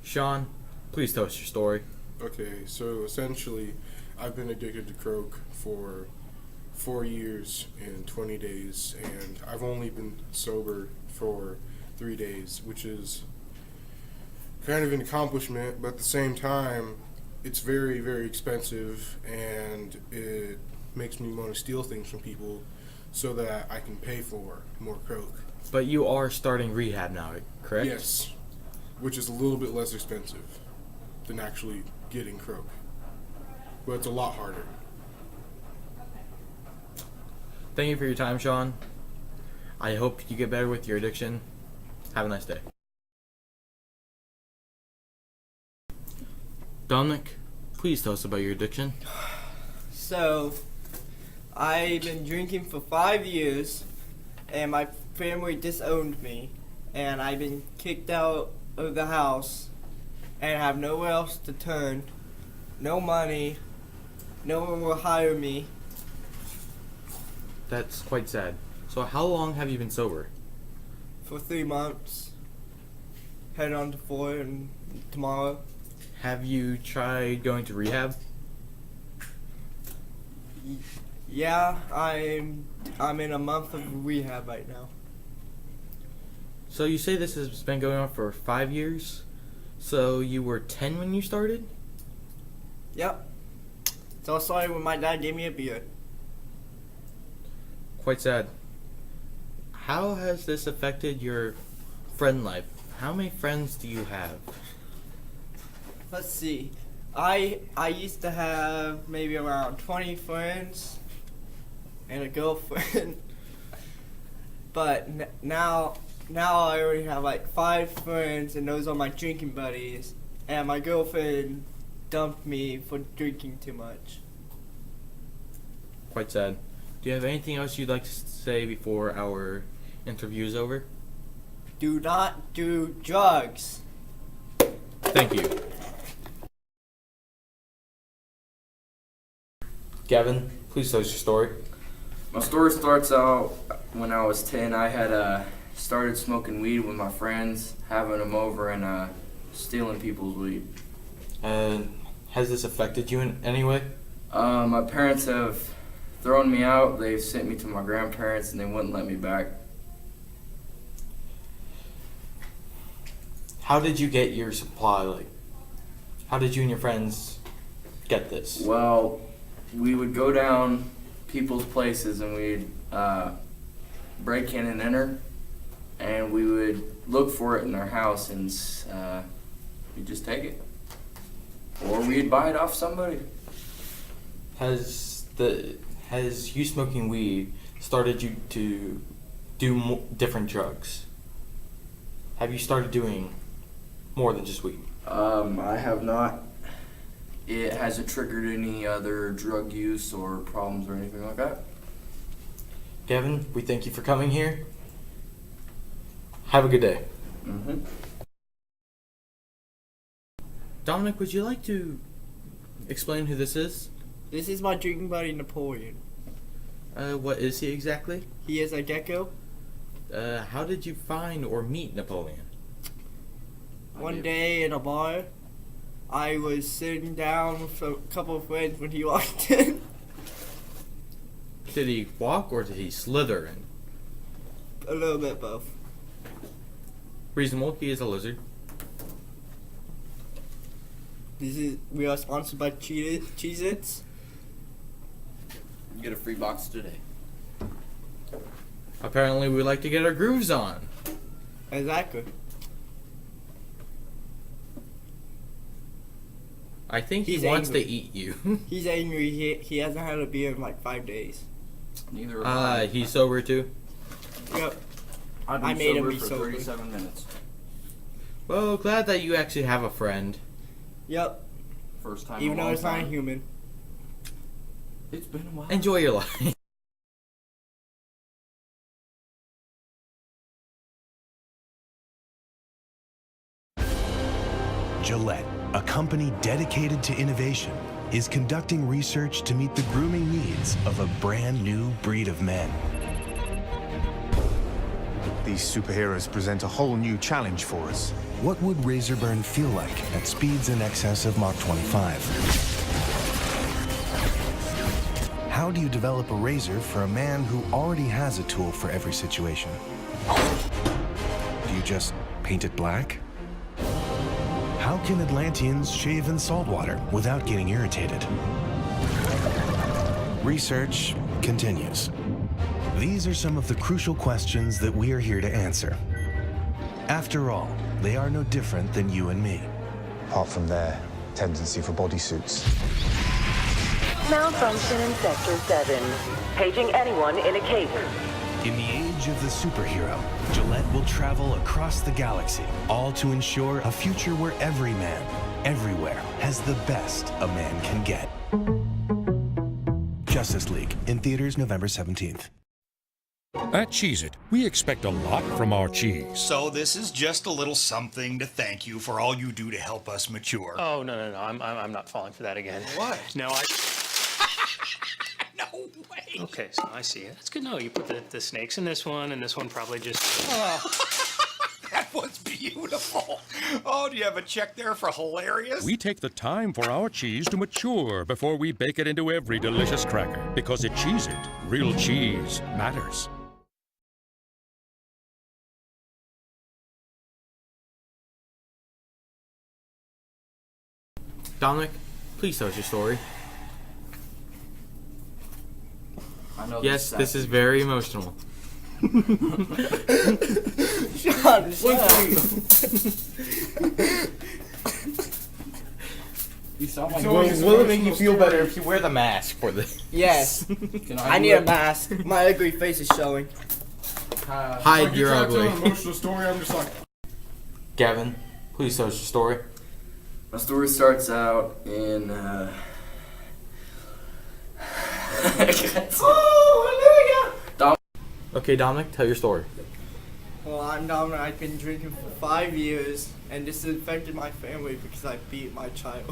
Sean, please tell us your story. Okay, so essentially, I've been addicted to Croak for 4 years and 20 days, and I've only been sober for 3 days, which is kind of an accomplishment, but at the same time, it's very, very expensive, and it makes me want to steal things from people so that I can pay for more Croak. But you are starting rehab now, correct? Yes, which is a little bit less expensive than actually getting Croak, but it's a lot harder. Thank you for your time, Sean. I hope you get better with your addiction. Have a nice day. Dominic, please tell us about your addiction. So, I've been drinking for 5 years, and my family disowned me, and I've been kicked out of the house, and have nowhere else to turn, no money, no one will hire me. That's quite sad. So how long have you been sober? For 3 months, head on to 4 and tomorrow. Have you tried going to rehab? Yeah, I'm in a month of rehab right now. So you say this has been going on for 5 years? So you were 10 when you started? Yep. It's all started when my dad gave me a beer. Quite sad. How has this affected your friend life? How many friends do you have? Let's see. I used to have maybe around 20 friends and a girlfriend, but now I already have like 5 friends, and those are my drinking buddies. And my girlfriend dumped me for drinking too much. Quite sad. Do you have anything else you'd like to say before our interview is over? Do not do drugs. Thank you. Gavin, please tell us your story. My story starts out when I was 10. I had started smoking weed with my friends, having them over and stealing people's weed. And has this affected you in any way? My parents have thrown me out. They've sent me to my grandparents and they wouldn't let me back. How did you get your supply? How did you and your friends get this? Well, we would go down people's places and we'd break in and enter, and we would look for it in their house and we'd just take it. Or we'd buy it off somebody. Has you smoking weed started you to do different drugs? Have you started doing more than just weed? I have not. It hasn't triggered any other drug use or problems or anything like that. Gavin, we thank you for coming here. Have a good day. Mm-hmm. Dominic, would you like to explain who this is? This is my drinking buddy Napoleon. What is he exactly? He is a gecko. How did you find or meet Napoleon? One day in a bar, I was sitting down with a couple of friends when he walked in. Did he walk or did he slither in? A little bit both. Reasonable, he is a lizard. We are sponsored by Cheez-Its. You get a free box today. Apparently we like to get our grooves on. Exactly. I think he He's wants angry. to eat you. He's angry. He hasn't had a beer in like 5 days. Neither of I. He's sober too? Yep. I've I been made him sober be for sober. 37 minutes. Well, glad that you actually have a friend. Yep. First time. Even in a though long it's not a time. human. It's been a while. Enjoy your life. Gillette, a company dedicated to innovation, is conducting research to meet the grooming needs of a brand new breed of men. These superheroes present a whole new challenge for us. What would razor burn feel like at speeds in excess of Mach 25? How do you develop a razor for a man who already has a tool for every situation? Do you just paint it black? How can Atlanteans shave in salt water without getting irritated? Research continues. These are some of the crucial questions that we are here to answer. After all, they are no different than you and me. Apart from their tendency for bodysuits. Malfunction in Sector 7. Paging anyone in a cape. In the age of the superhero, Gillette will travel across the galaxy, all to ensure a future where every man, everywhere, has the best a man can get. Justice League, in theaters November 17th. At Cheez-It, we expect a lot from our cheese. So this is just a little something to thank you for all you do to help us mature. Oh, no. I'm not falling for that again. What? No, No way. Okay, so I see it. That's good. No, you put the snakes in this one, and this one probably just... That was beautiful. Oh, do you have a check there for hilarious? We take the time for our cheese to mature before we bake it into every delicious cracker. Because at Cheez-It, real cheese matters. Dominic, please tell us your story. I know Yes, this is very emotional. Sean, shut up. You sound like Will it make you feel better if you wear the mask for this? Yes. Can I do need a it? mask. My ugly face is showing. Hide your Tell an ugly. emotional story. I'm just like, Gavin, please tell us your story. My story starts out in Okay, Dominic, tell your story. Well, I'm Dominic. I've been drinking for 5 years, and this has affected my family because I beat my child.